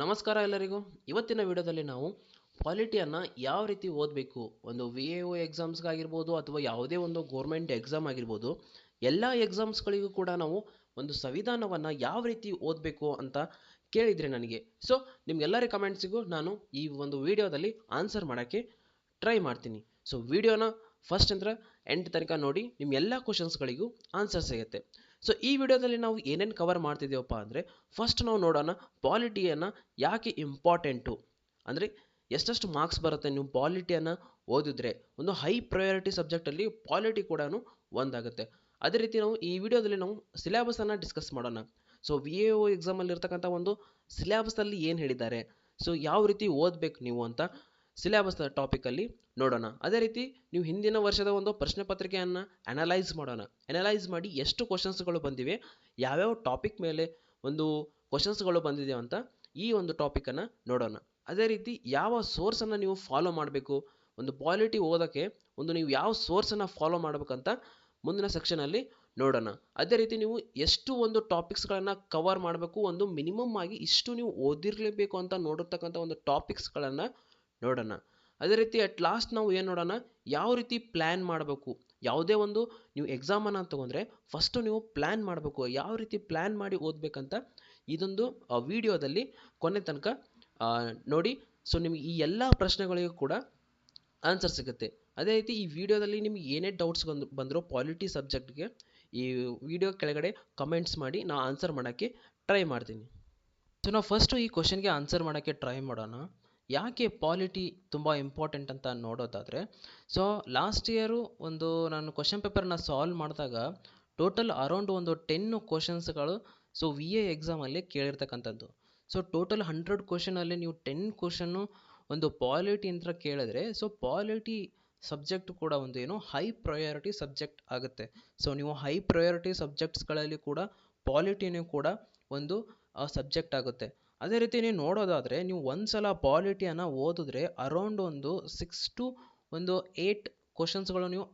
ನಮಸ್ಕಾರ ಎಲ್ಲರಿಗೂ. ಇವತ್ತಿನ ವಿಡಿಯೋದಲ್ಲಿ ನಾವು ಪಾಲಿಟಿಯನ್ನು ಯಾವ ರೀತಿ ಓದಬೇಕು, ಒಂದು VAO ಎಕ್ಸಾಮ್ಸ್ಗಾಗಿರ್ಬೋದು ಅಥವಾ ಯಾವುದೇ ಒಂದು ಗೋರ್ಮೆಂಟ್ ಎಕ್ಸಾಮ್ ಆಗಿರ್ಬೋದು, ಎಲ್ಲ ಎಕ್ಸಾಮ್ಸ್ಗಳಿಗೂ ಕೂಡ ನಾವು ಒಂದು ಸಂವಿಧಾನವನ್ನು ಯಾವ ರೀತಿ ಓದಬೇಕು ಅಂತ ಕೇಳಿದರೆ ನನಗೆ. ಸೊ ನಿಮ್ಗೆಲ್ಲರ ಕಮೆಂಟ್ಸಿಗೂ ನಾನು ಈ ಒಂದು ವಿಡಿಯೋದಲ್ಲಿ ಆನ್ಸರ್ ಮಾಡೋಕ್ಕೆ ಟ್ರೈ ಮಾಡ್ತೀನಿ. ಸೊ ವಿಡಿಯೋನ ಫಸ್ಟ್ ಅಂದ್ರೆ ಎಂಡ್ ತನಕ ನೋಡಿ, ನಿಮ್ಮ ಎಲ್ಲ ಕ್ವಶನ್ಸ್ಗಳಿಗೂ ಆನ್ಸರ್ ಸಿಗುತ್ತೆ. ಸೊ ಈ ವಿಡಿಯೋದಲ್ಲಿ ನಾವು ಏನೇನು ಕವರ್ ಮಾಡ್ತಿದ್ದೀವಪ್ಪ ಅಂದರೆ, ಫಸ್ಟ್ ನಾವು ನೋಡೋಣ ಪಾಲಿಟಿಯನ್ನು ಯಾಕೆ ಇಂಪಾರ್ಟೆಂಟು, ಅಂದರೆ ಎಷ್ಟೆಷ್ಟು ಮಾರ್ಕ್ಸ್ ಬರುತ್ತೆ ನೀವು ಪಾಲಿಟಿಯನ್ನು ಓದಿದ್ರೆ. ಒಂದು ಹೈ ಪ್ರಯಾರಿಟಿ ಸಬ್ಜೆಕ್ಟಲ್ಲಿ ಪಾಲಿಟಿ ಕೂಡ ಒಂದಾಗುತ್ತೆ. ಅದೇ ರೀತಿ ನಾವು ಈ ವಿಡಿಯೋದಲ್ಲಿ ನಾವು ಸಿಲೆಬಸನ್ನು ಡಿಸ್ಕಸ್ ಮಾಡೋಣ. ಸೊ VAO ಎಕ್ಸಾಮಲ್ಲಿ ಇರ್ತಕ್ಕಂಥ ಒಂದು ಸಿಲೆಬಸಲ್ಲಿ ಏನು ಹೇಳಿದ್ದಾರೆ, ಸೊ ಯಾವ ರೀತಿ ಓದಬೇಕು ನೀವು ಅಂತ ಸಿಲೆಬಸ್ ಟಾಪಿಕಲ್ಲಿ ನೋಡೋಣ. ಅದೇ ರೀತಿ ನೀವು ಹಿಂದಿನ ವರ್ಷದ ಒಂದು ಪ್ರಶ್ನೆ ಪತ್ರಿಕೆಯನ್ನು ಅನಲೈಸ್ ಮಾಡಿ ಎಷ್ಟು ಕ್ವಶನ್ಸ್ಗಳು ಬಂದಿವೆ, ಯಾವ್ಯಾವ ಟಾಪಿಕ್ ಮೇಲೆ ಒಂದು ಕ್ವಶನ್ಸ್ಗಳು ಬಂದಿದೆ ಅಂತ ಈ ಒಂದು ಟಾಪಿಕನ್ನು ನೋಡೋಣ. ಅದೇ ರೀತಿ ಯಾವ ಸೋರ್ಸನ್ನು ನೀವು ಫಾಲೋ ಮಾಡಬೇಕು, ಒಂದು ಪಾಲಿಟಿ ಓದೋಕ್ಕೆ ಒಂದು ನೀವು ಯಾವ ಸೋರ್ಸನ್ನು ಫಾಲೋ ಮಾಡಬೇಕಂತ ಮುಂದಿನ ಸೆಕ್ಷನಲ್ಲಿ ನೋಡೋಣ. ಅದೇ ರೀತಿ ನೀವು ಎಷ್ಟು ಒಂದು ಟಾಪಿಕ್ಸ್ಗಳನ್ನು ಕವರ್ ಮಾಡಬೇಕು, ಒಂದು ಮಿನಿಮಮ್ ಆಗಿ ಇಷ್ಟು ನೀವು ಓದಿರಲೇಬೇಕು ಅಂತ ನೋಡಿರ್ತಕ್ಕಂಥ ಒಂದು ಟಾಪಿಕ್ಸ್ಗಳನ್ನು ನೋಡೋಣ. ಅದೇ ರೀತಿ ಅಟ್ ಲಾಸ್ಟ್ ನಾವು ಏನು ನೋಡೋಣ, ಯಾವ ರೀತಿ ಪ್ಲ್ಯಾನ್ ಮಾಡಬೇಕು. ಯಾವುದೇ ಒಂದು ನೀವು ಎಕ್ಸಾಮನ್ನು ತೊಗೊಂಡ್ರೆ ಫಸ್ಟು ನೀವು ಪ್ಲ್ಯಾನ್ ಮಾಡಬೇಕು, ಯಾವ ರೀತಿ ಪ್ಲ್ಯಾನ್ ಮಾಡಿ ಓದಬೇಕಂತ ಇದೊಂದು ವಿಡಿಯೋದಲ್ಲಿ ಕೊನೆ ತನಕ ನೋಡಿ. ಸೊ ನಿಮಗೆ ಈ ಎಲ್ಲ ಪ್ರಶ್ನೆಗಳಿಗೂ ಕೂಡ ಆನ್ಸರ್ ಸಿಗುತ್ತೆ. ಅದೇ ರೀತಿ ಈ ವಿಡಿಯೋದಲ್ಲಿ ನಿಮಗೆ ಏನೇ ಡೌಟ್ಸ್ ಬಂದರೂ ಪಾಲಿಟಿ ಸಬ್ಜೆಕ್ಟ್ಗೆ ಈ ವಿಡಿಯೋ ಕೆಳಗಡೆ ಕಮೆಂಟ್ಸ್ ಮಾಡಿ ನಾವು ಆನ್ಸರ್ ಮಾಡೋಕ್ಕೆ ಟ್ರೈ ಮಾಡ್ತೀನಿ. ಸೊ ನಾವು ಫಸ್ಟು ಈ ಕ್ವಶನ್ಗೆ ಆನ್ಸರ್ ಮಾಡೋಕ್ಕೆ ಟ್ರೈ ಮಾಡೋಣ. ಯಾಕೆ ಪಾಲಿಟಿ ತುಂಬ ಇಂಪಾರ್ಟೆಂಟ್ ಅಂತ ನೋಡೋದಾದರೆ, ಸೊ ಲಾಸ್ಟ್ ಇಯರು ಒಂದು ನಾನು ಕ್ವಶನ್ ಪೇಪರ್ನ ಸಾಲ್ವ್ ಮಾಡಿದಾಗ ಟೋಟಲ್ ಅರೌಂಡ್ ಒಂದು 10 ಕ್ವಶನ್ಸ್ಗಳು ಸೊ VA ಎಕ್ಸಾಮಲ್ಲಿ ಕೇಳಿರ್ತಕ್ಕಂಥದ್ದು. ಸೊ ಟೋಟಲ್ 100 ಕ್ವಶನಲ್ಲಿ ನೀವು 10 ಕ್ವಶನ್ನು ಒಂದು ಪಾಲಿಟಿ ಅಂತ ಕೇಳಿದ್ರೆ, ಸೊ ಪಾಲಿಟಿ ಸಬ್ಜೆಕ್ಟ್ ಕೂಡ ಒಂದು ಏನು ಹೈ ಪ್ರಯಾರಿಟಿ ಸಬ್ಜೆಕ್ಟ್ ಆಗುತ್ತೆ. ಸೊ ನೀವು ಹೈ ಪ್ರಯಾರಿಟಿ ಸಬ್ಜೆಕ್ಟ್ಸ್ಗಳಲ್ಲಿ ಕೂಡ ಪಾಲಿಟಿನೂ ಕೂಡ ಒಂದು ಸಬ್ಜೆಕ್ಟ್ ಆಗುತ್ತೆ. ಅದೇ ರೀತಿ ನೀವು ನೋಡೋದಾದರೆ, ನೀವು ಒಂದು ಸಲ ಪಾಲಿಟಿಯನ್ನು ಓದಿದ್ರೆ ಅರೌಂಡ್ ಒಂದು 6 to 8 ಕ್ವಶನ್ಸ್ಗಳು ನೀವು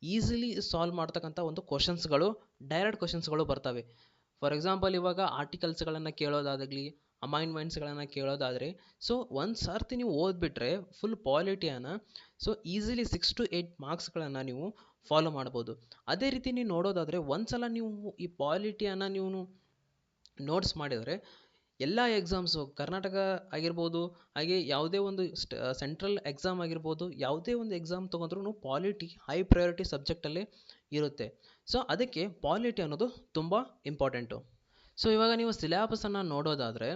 ಈಸಿಲಿ ಸಾಲ್ವ್ ಮಾಡ್ತಕ್ಕಂಥ ಒಂದು ಕ್ವಶನ್ಸ್ಗಳು, ಡೈರೆಕ್ಟ್ ಕ್ವಶನ್ಸ್ಗಳು ಬರ್ತವೆ. ಫಾರ್ ಎಕ್ಸಾಂಪಲ್ ಇವಾಗ ಆರ್ಟಿಕಲ್ಸ್ಗಳನ್ನು ಕೇಳೋದಾಗಲಿ, ಅಮೈನ್ಮೆಂಟ್ಸ್ಗಳನ್ನು ಕೇಳೋದಾದರೆ, ಸೊ ಒಂದು ಸರ್ತಿ ನೀವು ಓದ್ಬಿಟ್ರೆ ಫುಲ್ ಪಾಲಿಟಿಯನ್ನು ಸೊ ಈಸಿಲಿ 6 to 8 ಮಾರ್ಕ್ಸ್ಗಳನ್ನು ನೀವು ಫಾಲೋ ಮಾಡ್ಬೋದು. ಅದೇ ರೀತಿ ನೀವು ನೋಡೋದಾದರೆ, ಒಂದು ಸಲ ನೀವು ಈ ಪಾಲಿಟಿಯನ್ನು ನೀವು ನೋಟ್ಸ್ ಮಾಡಿದರೆ ಎಲ್ಲ ಎಕ್ಸಾಮ್ಸು ಕರ್ನಾಟಕ ಆಗಿರ್ಬೋದು, ಹಾಗೆ ಯಾವುದೇ ಒಂದು ಸೆಂಟ್ರಲ್ ಎಕ್ಸಾಮ್ ಆಗಿರ್ಬೋದು, ಯಾವುದೇ ಒಂದು ಎಕ್ಸಾಮ್ ತೊಗೊಂಡ್ರೂ ಪಾಲಿಟಿ ಹೈ ಪ್ರಯಾರಿಟಿ ಸಬ್ಜೆಕ್ಟಲ್ಲೇ ಇರುತ್ತೆ. ಸೊ ಅದಕ್ಕೆ ಪಾಲಿಟಿ ಅನ್ನೋದು ತುಂಬ ಇಂಪಾರ್ಟೆಂಟು. ಸೊ ಇವಾಗ ನೀವು ಸಿಲೆಬಸನ್ನು ನೋಡೋದಾದರೆ,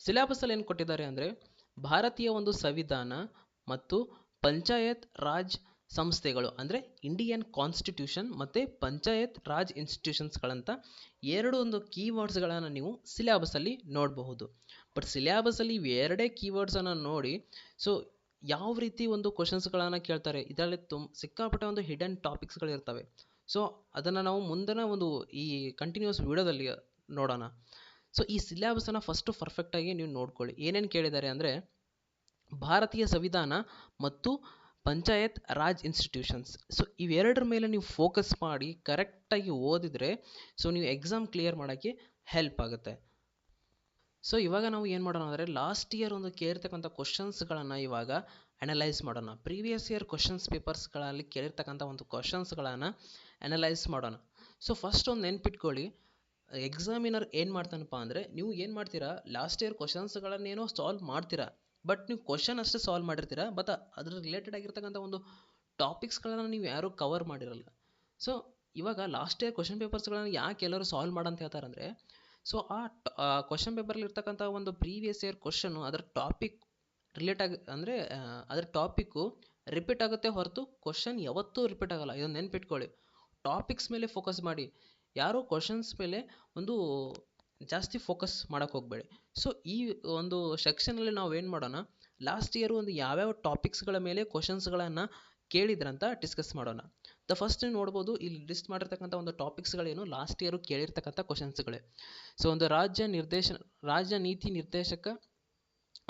ಸಿಲೆಬಸಲ್ಲಿ ಏನು ಕೊಟ್ಟಿದ್ದಾರೆ ಅಂದರೆ, ಭಾರತೀಯ ಒಂದು ಸಂವಿಧಾನ ಮತ್ತು ಪಂಚಾಯತ್ ರಾಜ್ ಸಂಸ್ಥೆಗಳು, ಅಂದರೆ ಇಂಡಿಯನ್ ಕಾನ್ಸ್ಟಿಟ್ಯೂಷನ್ ಮತ್ತು ಪಂಚಾಯತ್ ರಾಜ್ ಇನ್ಸ್ಟಿಟ್ಯೂಷನ್ಸ್ಗಳಂತ ಎರಡು ಒಂದು ಕೀವರ್ಡ್ಸ್ಗಳನ್ನು ನೀವು ಸಿಲೆಬಸಲ್ಲಿ ನೋಡಬಹುದು. ಬಟ್ ಸಿಲೆಬಸಲ್ಲಿ ಇವೆರಡೇ ಕೀವರ್ಡ್ಸನ್ನು ನೋಡಿ ಸೊ ಯಾವ ರೀತಿ ಒಂದು ಕ್ವಶನ್ಸ್ಗಳನ್ನು ಕೇಳ್ತಾರೆ, ಇದರಲ್ಲಿ ಸಿಕ್ಕಾಪಟ್ಟೆ ಒಂದು ಹಿಡನ್ ಟಾಪಿಕ್ಸ್ಗಳಿರ್ತವೆ. ಸೊ ಅದನ್ನು ನಾವು ಮುಂದಿನ ಒಂದು ಈ ಕಂಟಿನ್ಯೂಸ್ ವಿಡಿಯೋದಲ್ಲಿ ನೋಡೋಣ. ಸೊ ಈ ಸಿಲೆಬಸನ್ನು ಫಸ್ಟು ಪರ್ಫೆಕ್ಟಾಗಿ ನೀವು ನೋಡ್ಕೊಳ್ಳಿ. ಏನೇನು ಕೇಳಿದ್ದಾರೆ ಅಂದರೆ, ಭಾರತೀಯ ಸಂವಿಧಾನ ಮತ್ತು ಪಂಚಾಯತ್ ರಾಜ್ ಇನ್ಸ್ಟಿಟ್ಯೂಷನ್ಸ್. ಸೊ ಇವೆರಡರ ಮೇಲೆ ನೀವು ಫೋಕಸ್ ಮಾಡಿ ಕರೆಕ್ಟಾಗಿ ಓದಿದರೆ ಸೊ ನೀವು ಎಕ್ಸಾಮ್ ಕ್ಲಿಯರ್ ಮಾಡೋಕ್ಕೆ ಹೆಲ್ಪ್ ಆಗುತ್ತೆ. ಸೊ ಇವಾಗ ನಾವು ಏನು ಮಾಡೋಣ ಅಂದರೆ, ಲಾಸ್ಟ್ ಇಯರ್ ಒಂದು ಕೇಳಿರ್ತಕ್ಕಂಥ ಕ್ವಶನ್ಸ್ಗಳನ್ನು ಇವಾಗ ಅನಲೈಸ್ ಮಾಡೋಣ. ಪ್ರೀವಿಯಸ್ ಇಯರ್ ಕ್ವಶನ್ಸ್ ಪೇಪರ್ಸ್ಗಳಲ್ಲಿ ಕೇಳಿರ್ತಕ್ಕಂಥ ಒಂದು ಕ್ವಶನ್ಸ್ಗಳನ್ನು ಅನಲೈಸ್ ಮಾಡೋಣ. ಸೊ ಫಸ್ಟ್ ಒಂದು ನೆನ್ಪಿಟ್ಕೊಳ್ಳಿ, ಎಕ್ಸಾಮಿನರ್ ಏನು ಮಾಡ್ತಾನಪ್ಪ ಅಂದರೆ, ನೀವು ಏನು ಮಾಡ್ತೀರಾ, ಲಾಸ್ಟ್ ಇಯರ್ ಕ್ವಶನ್ಸ್ಗಳನ್ನೇನೋ ಸಾಲ್ವ್ ಮಾಡ್ತೀರಾ, ಬಟ್ ನೀವು ಕ್ವಶನ್ ಅಷ್ಟೇ ಸಾಲ್ವ್ ಮಾಡಿರ್ತೀರಾ, ಬಟ್ ಅದ್ರ ರಿಲೇಟೆಡ್ ಆಗಿರ್ತಕ್ಕಂಥ ಒಂದು ಟಾಪಿಕ್ಸ್ಗಳನ್ನು ನೀವು ಯಾರೂ ಕವರ್ ಮಾಡಿರಲ್ಲ. ಸೊ ಇವಾಗ ಲಾಸ್ಟ್ ಇಯರ್ ಕ್ವಶನ್ ಪೇಪರ್ಸ್ಗಳನ್ನು ಯಾಕೆ ಎಲ್ಲರೂ ಸಾಲ್ವ್ ಮಾಡಂತ ಹೇಳ್ತಾರೆ ಅಂದರೆ, ಸೊ ಆ ಕ್ವಶನ್ ಪೇಪರಲ್ಲಿ ಇರ್ತಕ್ಕಂಥ ಒಂದು ಪ್ರೀವಿಯಸ್ ಇಯರ್ ಕ್ವಶನ್ನು ಅದರ ಟಾಪಿಕ್ ಅಂದರೆ ಅದರ ಟಾಪಿಕ್ಕು ರಿಪೀಟ್ ಆಗುತ್ತೆ ಹೊರತು ಕ್ವಶನ್ ಯಾವತ್ತೂ ರಿಪೀಟ್ ಆಗಲ್ಲ. ಇದನ್ನು ನೆನ್ಪಿಟ್ಕೊಳ್ಳಿ. ಟಾಪಿಕ್ಸ್ ಮೇಲೆ ಫೋಕಸ್ ಮಾಡಿ, ಯಾರೋ ಕ್ವಶನ್ಸ್ ಮೇಲೆ ಒಂದು ಜಾಸ್ತಿ ಫೋಕಸ್ ಮಾಡೋಕ್ಕೆ ಹೋಗಬೇಡಿ. ಸೊ ಈ ಒಂದು ಸೆಕ್ಷನಲ್ಲಿ ನಾವು ಏನು ಮಾಡೋಣ, ಲಾಸ್ಟ್ ಇಯರ್ ಒಂದು ಯಾವ್ಯಾವ ಟಾಪಿಕ್ಸ್ಗಳ ಮೇಲೆ ಕ್ವಶನ್ಸ್ಗಳನ್ನು ಕೇಳಿದ್ರಂತ ಡಿಸ್ಕಸ್ ಮಾಡೋಣ. ಫಸ್ಟ್ ನೋಡ್ಬೋದು, ಇಲ್ಲಿ ಲಿಸ್ಟ್ ಮಾಡಿರ್ತಕ್ಕಂಥ ಒಂದು ಟಾಪಿಕ್ಸ್ಗಳೇನು ಲಾಸ್ಟ್ ಇಯರು ಕೇಳಿರ್ತಕ್ಕಂಥ ಕ್ವಶನ್ಸ್ಗಳೇ. ಸೊ ಒಂದು ರಾಜ್ಯ ನೀತಿ ನಿರ್ದೇಶಕ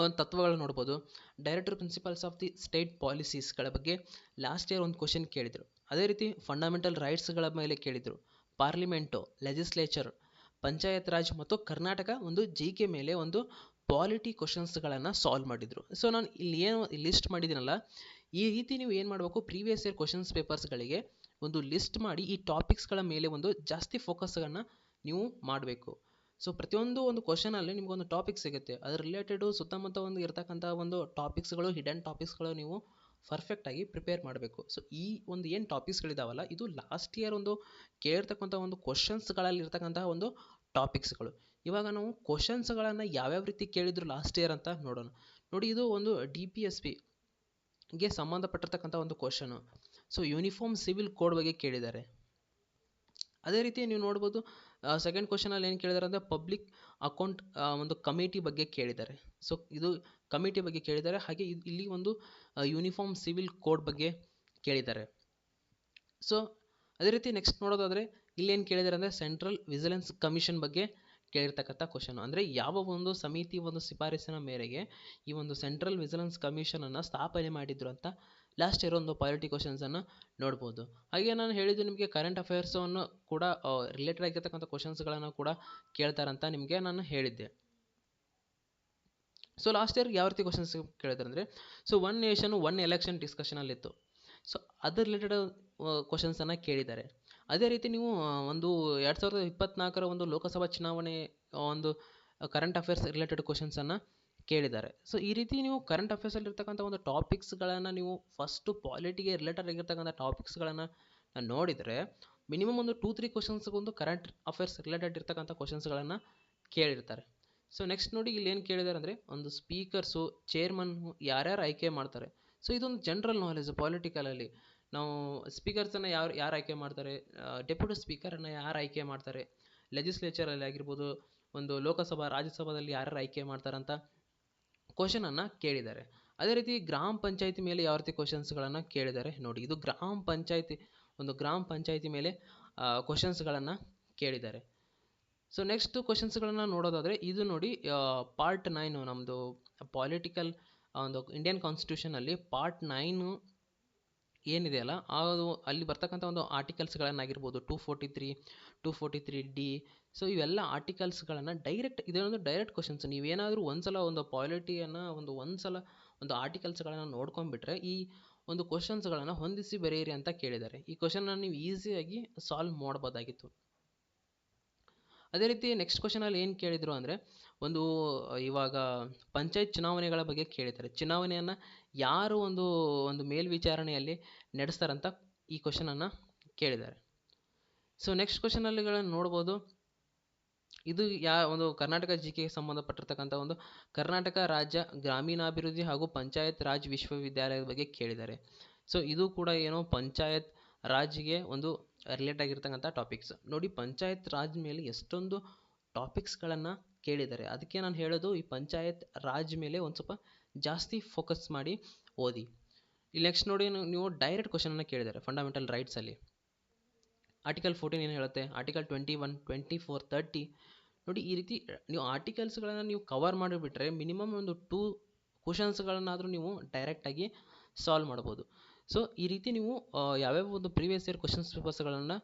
ಒಂದು ತತ್ವಗಳು ನೋಡ್ಬೋದು. Director principles of the state ಪಾಲಿಸೀಸ್ಗಳ ಬಗ್ಗೆ ಲಾಸ್ಟ್ ಇಯರ್ ಒಂದು ಕ್ವಶನ್ ಕೇಳಿದರು. ಅದೇ ರೀತಿ ಫಂಡಮೆಂಟಲ್ ರೈಟ್ಸ್ಗಳ ಮೇಲೆ ಕೇಳಿದರು. ಪಾರ್ಲಿಮೆಂಟು, ಲೆಜಿಸ್ಲೇಚರ್, ಪಂಚಾಯತ್ ರಾಜ್ ಮತ್ತು ಕರ್ನಾಟಕ ಒಂದು GK ಮೇಲೆ ಒಂದು ಪಾಲಿಟಿ ಕ್ವಶನ್ಸ್ಗಳನ್ನು ಸಾಲ್ವ್ ಮಾಡಿದರು. ಸೊ ನಾನು ಇಲ್ಲಿ ಏನು ಲಿಸ್ಟ್ ಮಾಡಿದ್ದೀನಲ್ಲ, ಈ ರೀತಿ ನೀವು ಏನು ಮಾಡಬೇಕು, ಪ್ರೀವಿಯಸ್ ಇಯರ್ ಕ್ವಶನ್ಸ್ ಪೇಪರ್ಸ್ಗಳಿಗೆ ಒಂದು ಲಿಸ್ಟ್ ಮಾಡಿ ಈ ಟಾಪಿಕ್ಸ್ಗಳ ಮೇಲೆ ಒಂದು ಜಾಸ್ತಿ ಫೋಕಸ್ಗಳನ್ನು ನೀವು ಮಾಡಬೇಕು. ಸೊ ಪ್ರತಿಯೊಂದು ಒಂದು ಕ್ವಶನಲ್ಲಿ ನಿಮಗೊಂದು ಟಾಪಿಕ್ ಸಿಗುತ್ತೆ, ಅದ್ರ ರಿಲೇಟೆಡು ಸುತ್ತಮುತ್ತ ಒಂದು ಇರ್ತಕ್ಕಂಥ ಒಂದು ಟಾಪಿಕ್ಸ್ಗಳು, ಹಿಡನ್ ಟಾಪಿಕ್ಸ್ಗಳು ನೀವು ಪರ್ಫೆಕ್ಟಾಗಿ ಪ್ರಿಪೇರ್ ಮಾಡಬೇಕು. ಸೊ ಈ ಒಂದು ಏನು ಟಾಪಿಕ್ಸ್ಗಳಿದಾವಲ್ಲ, ಇದು ಲಾಸ್ಟ್ ಇಯರ್ ಒಂದು ಕೇಳಿರ್ತಕ್ಕಂಥ ಒಂದು ಕ್ವಶನ್ಸ್ಗಳಲ್ಲಿ ಇರ್ತಕ್ಕಂಥ ಒಂದು ಟಾಪಿಕ್ಸ್ಗಳು. ಇವಾಗ ನಾವು ಕ್ವಶನ್ಸ್ಗಳನ್ನು ಯಾವ್ಯಾವ ರೀತಿ ಕೇಳಿದ್ರು ಲಾಸ್ಟ್ ಇಯರ್ ಅಂತ ನೋಡೋಣ. ನೋಡಿ, ಇದು ಒಂದು DPSPಗೆ ಸಂಬಂಧಪಟ್ಟಿರ್ತಕ್ಕಂಥ ಒಂದು question. So uniform civil code ಬಗ್ಗೆ ಕೇಳಿದ್ದಾರೆ. ಅದೇ ರೀತಿ ನೀವು ನೋಡ್ಬೋದು, ಸೆಕೆಂಡ್ ಕ್ವಶನಲ್ಲಿ ಏನು ಕೇಳಿದ್ದಾರೆ ಅಂದರೆ ಪಬ್ಲಿಕ್ ಅಕೌಂಟ್ ಒಂದು ಕಮಿಟಿ ಬಗ್ಗೆ ಕೇಳಿದ್ದಾರೆ. ಸೊ ಇದು ಕಮಿಟಿ ಬಗ್ಗೆ ಕೇಳಿದ್ದಾರೆ. ಹಾಗೆ ಇಲ್ಲಿ ಒಂದು ಯೂನಿಫಾರ್ಮ್ ಸಿವಿಲ್ ಕೋಡ್ ಬಗ್ಗೆ ಕೇಳಿದ್ದಾರೆ. ಸೊ ಅದೇ ರೀತಿ ನೆಕ್ಸ್ಟ್ ನೋಡೋದಾದರೆ ಇಲ್ಲೇನು ಕೇಳಿದ್ದಾರೆ ಅಂದರೆ ಸೆಂಟ್ರಲ್ ವಿಜಿಲೆನ್ಸ್ ಕಮಿಷನ್ ಬಗ್ಗೆ ಕೇಳಿರ್ತಕ್ಕಂಥ ಕ್ವಶನ್. ಅಂದರೆ ಯಾವ ಒಂದು ಸಮಿತಿ ಒಂದು ಶಿಫಾರಸಿನ ಮೇರೆಗೆ ಈ ಒಂದು ಸೆಂಟ್ರಲ್ ವಿಜಿಲೆನ್ಸ್ ಕಮಿಷನನ್ನು ಸ್ಥಾಪನೆ ಮಾಡಿದ್ರು ಅಂತ ಲಾಸ್ಟ್ ಇಯರ್ ಒಂದು ಪಾಲಿಟಿ ಕ್ವಶನ್ಸನ್ನು ನೋಡ್ಬೋದು. ಹಾಗೆ ನಾನು ಹೇಳಿದ್ದು ನಿಮಗೆ ಕರೆಂಟ್ ಅಫೇರ್ಸನ್ನು ಕೂಡ ರಿಲೇಟೆಡ್ ಆಗಿರ್ತಕ್ಕಂಥ ಕ್ವಶನ್ಸ್ಗಳನ್ನು ಕೂಡ ಕೇಳ್ತಾರಂತ ನಿಮಗೆ ನಾನು ಹೇಳಿದ್ದೆ. ಸೊ ಲಾಸ್ಟ್ ಇಯರ್ ಯಾವ ರೀತಿ ಕ್ವಶನ್ಸ್ ಕೇಳಿದ್ದಾರೆ ಅಂದರೆ, ಸೊ 1 ನೇಷನ್ 1 ಎಲೆಕ್ಷನ್ ಡಿಸ್ಕಷನಲ್ಲಿತ್ತು. ಸೊ ಅದ್ರ ರಿಲೇಟೆಡ್ ಕ್ವಶನ್ಸನ್ನು ಕೇಳಿದ್ದಾರೆ. ಅದೇ ರೀತಿ ನೀವು ಒಂದು 2024 ಒಂದು ಲೋಕಸಭಾ ಚುನಾವಣೆ ಒಂದು ಕರೆಂಟ್ ಅಫೇರ್ಸ್ ರಿಲೇಟೆಡ್ ಕ್ವಶನ್ಸನ್ನು ಕೇಳಿದ್ದಾರೆ. ಸೊ ಈ ರೀತಿ ನೀವು ಕರೆಂಟ್ ಅಫೇರ್ಸಲ್ಲಿರ್ತಕ್ಕಂಥ ಒಂದು ಟಾಪಿಕ್ಸ್ಗಳನ್ನು ನೀವು ಫಸ್ಟು ಪಾಲಿಟಿಗೆ ರಿಲೇಟೆಡ್ ಆಗಿರ್ತಕ್ಕಂಥ ಟಾಪಿಕ್ಸ್ಗಳನ್ನು ನೋಡಿದರೆ ಮಿನಿಮಮ್ ಒಂದು 2-3 ಕ್ವಶನ್ಸ್ಗೊಂದು ಕರೆಂಟ್ ಅಫೇರ್ಸ್ ರಿಲೇಟೆಡ್ ಇರ್ತಕ್ಕಂಥ ಕ್ವಶನ್ಸ್ಗಳನ್ನು ಕೇಳಿರ್ತಾರೆ. ಸೊ ನೆಕ್ಸ್ಟ್ ನೋಡಿ, ಇಲ್ಲಿ ಏನು ಕೇಳಿದ್ದಾರೆ ಅಂದರೆ ಒಂದು ಸ್ಪೀಕರ್ಸು, ಚೇರ್ಮನ್ ಯಾರ್ಯಾರು ಆಯ್ಕೆ ಮಾಡ್ತಾರೆ. ಸೊ ಇದೊಂದು ಜನರಲ್ ನಾಲೆಜ್ ಪಾಲಿಟಿಕಲಲ್ಲಿ. ನಾವು ಸ್ಪೀಕರ್ಸನ್ನು ಯಾರು ಆಯ್ಕೆ ಮಾಡ್ತಾರೆ, ಡೆಪ್ಯೂಟಿ ಸ್ಪೀಕರನ್ನು ಯಾರು ಆಯ್ಕೆ ಮಾಡ್ತಾರೆ, ಲೆಜಿಸ್ಲೇಚರಲ್ಲಿ ಆಗಿರ್ಬೋದು, ಒಂದು ಲೋಕಸಭಾ ರಾಜ್ಯಸಭಾದಲ್ಲಿ ಯಾರು ಆಯ್ಕೆ ಮಾಡ್ತಾರಂತ ಕ್ವಶನನ್ನು ಕೇಳಿದ್ದಾರೆ. ಅದೇ ರೀತಿ ಗ್ರಾಮ ಪಂಚಾಯತಿ ಮೇಲೆ ಯಾವ ರೀತಿ ಕ್ವಶನ್ಸ್ಗಳನ್ನು ಕೇಳಿದ್ದಾರೆ ನೋಡಿ. ಇದು ಗ್ರಾಮ ಪಂಚಾಯತಿ ಮೇಲೆ ಕ್ವಶನ್ಸ್ಗಳನ್ನು ಕೇಳಿದ್ದಾರೆ. ಸೊ ನೆಕ್ಸ್ಟ್ ಕ್ವಶನ್ಸ್ಗಳನ್ನು ನೋಡೋದಾದರೆ ಇದು ನೋಡಿ, ಪಾರ್ಟ್ 9 ನಮ್ಮದು ಪಾಲಿಟಿಕಲ್ ಒಂದು ಇಂಡಿಯನ್ ಕಾನ್ಸ್ಟಿಟ್ಯೂಷನಲ್ಲಿ ಪಾರ್ಟ್ 9 ಏನಿದೆಯಲ್ಲ, ಅದು ಅಲ್ಲಿ ಬರ್ತಕ್ಕಂಥ ಒಂದು ಆರ್ಟಿಕಲ್ಸ್ಗಳನ್ನಾಗಿರ್ಬೋದು 243D. ಸೊ ಇವೆಲ್ಲ ಆರ್ಟಿಕಲ್ಸ್ಗಳನ್ನು ಇದೊಂದು ಡೈರೆಕ್ಟ್ ಕ್ವಶನ್ಸ್. ನೀವೇನಾದರೂ ಒಂದ್ಸಲ ಒಂದು ಪಾಲಿಟಿಯನ್ನು ಒಂದು ಆರ್ಟಿಕಲ್ಸ್ಗಳನ್ನು ನೋಡ್ಕೊಂಡ್ಬಿಟ್ರೆ ಈ ಒಂದು ಕ್ವಶನ್ಸ್ಗಳನ್ನು ಹೊಂದಿಸಿ ಬರೆಯಿರಿ ಅಂತ ಕೇಳಿದ್ದಾರೆ. ಈ ಕ್ವಶನ್ನ ನೀವು ಈಸಿಯಾಗಿ ಸಾಲ್ವ್ ಮಾಡ್ಬೋದಾಗಿತ್ತು. ಅದೇ ರೀತಿ ನೆಕ್ಸ್ಟ್ ಕ್ವಶನಲ್ಲಿ ಏನು ಕೇಳಿದರು ಅಂದರೆ ಒಂದು ಇವಾಗ ಪಂಚಾಯತ್ ಚುನಾವಣೆಗಳ ಬಗ್ಗೆ ಕೇಳಿದ್ದಾರೆ. ಚುನಾವಣೆಯನ್ನು ಯಾರು ಒಂದು ಮೇಲ್ವಿಚಾರಣೆಯಲ್ಲಿ ನಡೆಸ್ತಾರಂತ ಈ ಕ್ವಶನನ್ನು ಕೇಳಿದ್ದಾರೆ. ಸೊ ನೆಕ್ಸ್ಟ್ ಕ್ವಶನಲ್ಲಿಗಳನ್ನು ನೋಡ್ಬೋದು, ಇದು ಒಂದು ಕರ್ನಾಟಕ ಜಿಕೆಗೆ ಸಂಬಂಧಪಟ್ಟಿರ್ತಕ್ಕಂಥ ಒಂದು ಕರ್ನಾಟಕ ರಾಜ್ಯ ಗ್ರಾಮೀಣಾಭಿವೃದ್ಧಿ ಹಾಗೂ ಪಂಚಾಯತ್ ರಾಜ್ ವಿಶ್ವವಿದ್ಯಾಲಯದ ಬಗ್ಗೆ ಕೇಳಿದ್ದಾರೆ. ಸೊ ಇದು ಕೂಡ ಏನೋ ಪಂಚಾಯತ್ ರಾಜ್ಗೆ ಒಂದು ರಿಲೇಟ್ ಆಗಿರ್ತಕ್ಕಂಥ ಟಾಪಿಕ್ಸ್. ನೋಡಿ, ಪಂಚಾಯತ್ ರಾಜ್ ಮೇಲೆ ಎಷ್ಟೊಂದು ಟಾಪಿಕ್ಸ್ಗಳನ್ನು ಕೇಳಿದ್ದಾರೆ. ಅದಕ್ಕೆ ನಾನು ಹೇಳೋದು ಈ ಪಂಚಾಯತ್ ರಾಜ್ ಮೇಲೆ ಒಂದು ಸ್ವಲ್ಪ ಜಾಸ್ತಿ ಫೋಕಸ್ ಮಾಡಿ ಓದಿ. ಇಲ್ಲಿ ನೆಕ್ಸ್ಟ್ ನೋಡಿ, ನೀವು ಡೈರೆಕ್ಟ್ ಕ್ವಶನನ್ನು ಕೇಳಿದ್ದಾರೆ ಫಂಡಮೆಂಟಲ್ ರೈಟ್ಸಲ್ಲಿ. ಆರ್ಟಿಕಲ್ 14 ಏನು ಹೇಳುತ್ತೆ, ಆರ್ಟಿಕಲ್ 21, 24, 30. ನೋಡಿ, ಈ ರೀತಿ ನೀವು ಆರ್ಟಿಕಲ್ಸ್ಗಳನ್ನು ನೀವು ಕವರ್ ಮಾಡಿಬಿಟ್ರೆ ಮಿನಿಮಮ್ ಒಂದು 2 ಕ್ವಶನ್ಸ್ಗಳನ್ನಾದರೂ ನೀವು ಡೈರೆಕ್ಟಾಗಿ ಸಾಲ್ವ್ ಮಾಡ್ಬೋದು. ಸೊ ಈ ರೀತಿ ನೀವು ಯಾವ್ಯಾವ ಒಂದು ಪ್ರೀವಿಯಸ್ ಇಯರ್ ಕ್ವಶನ್ಸ್ ಪೇಪರ್ಸ್ಗಳನ್ನು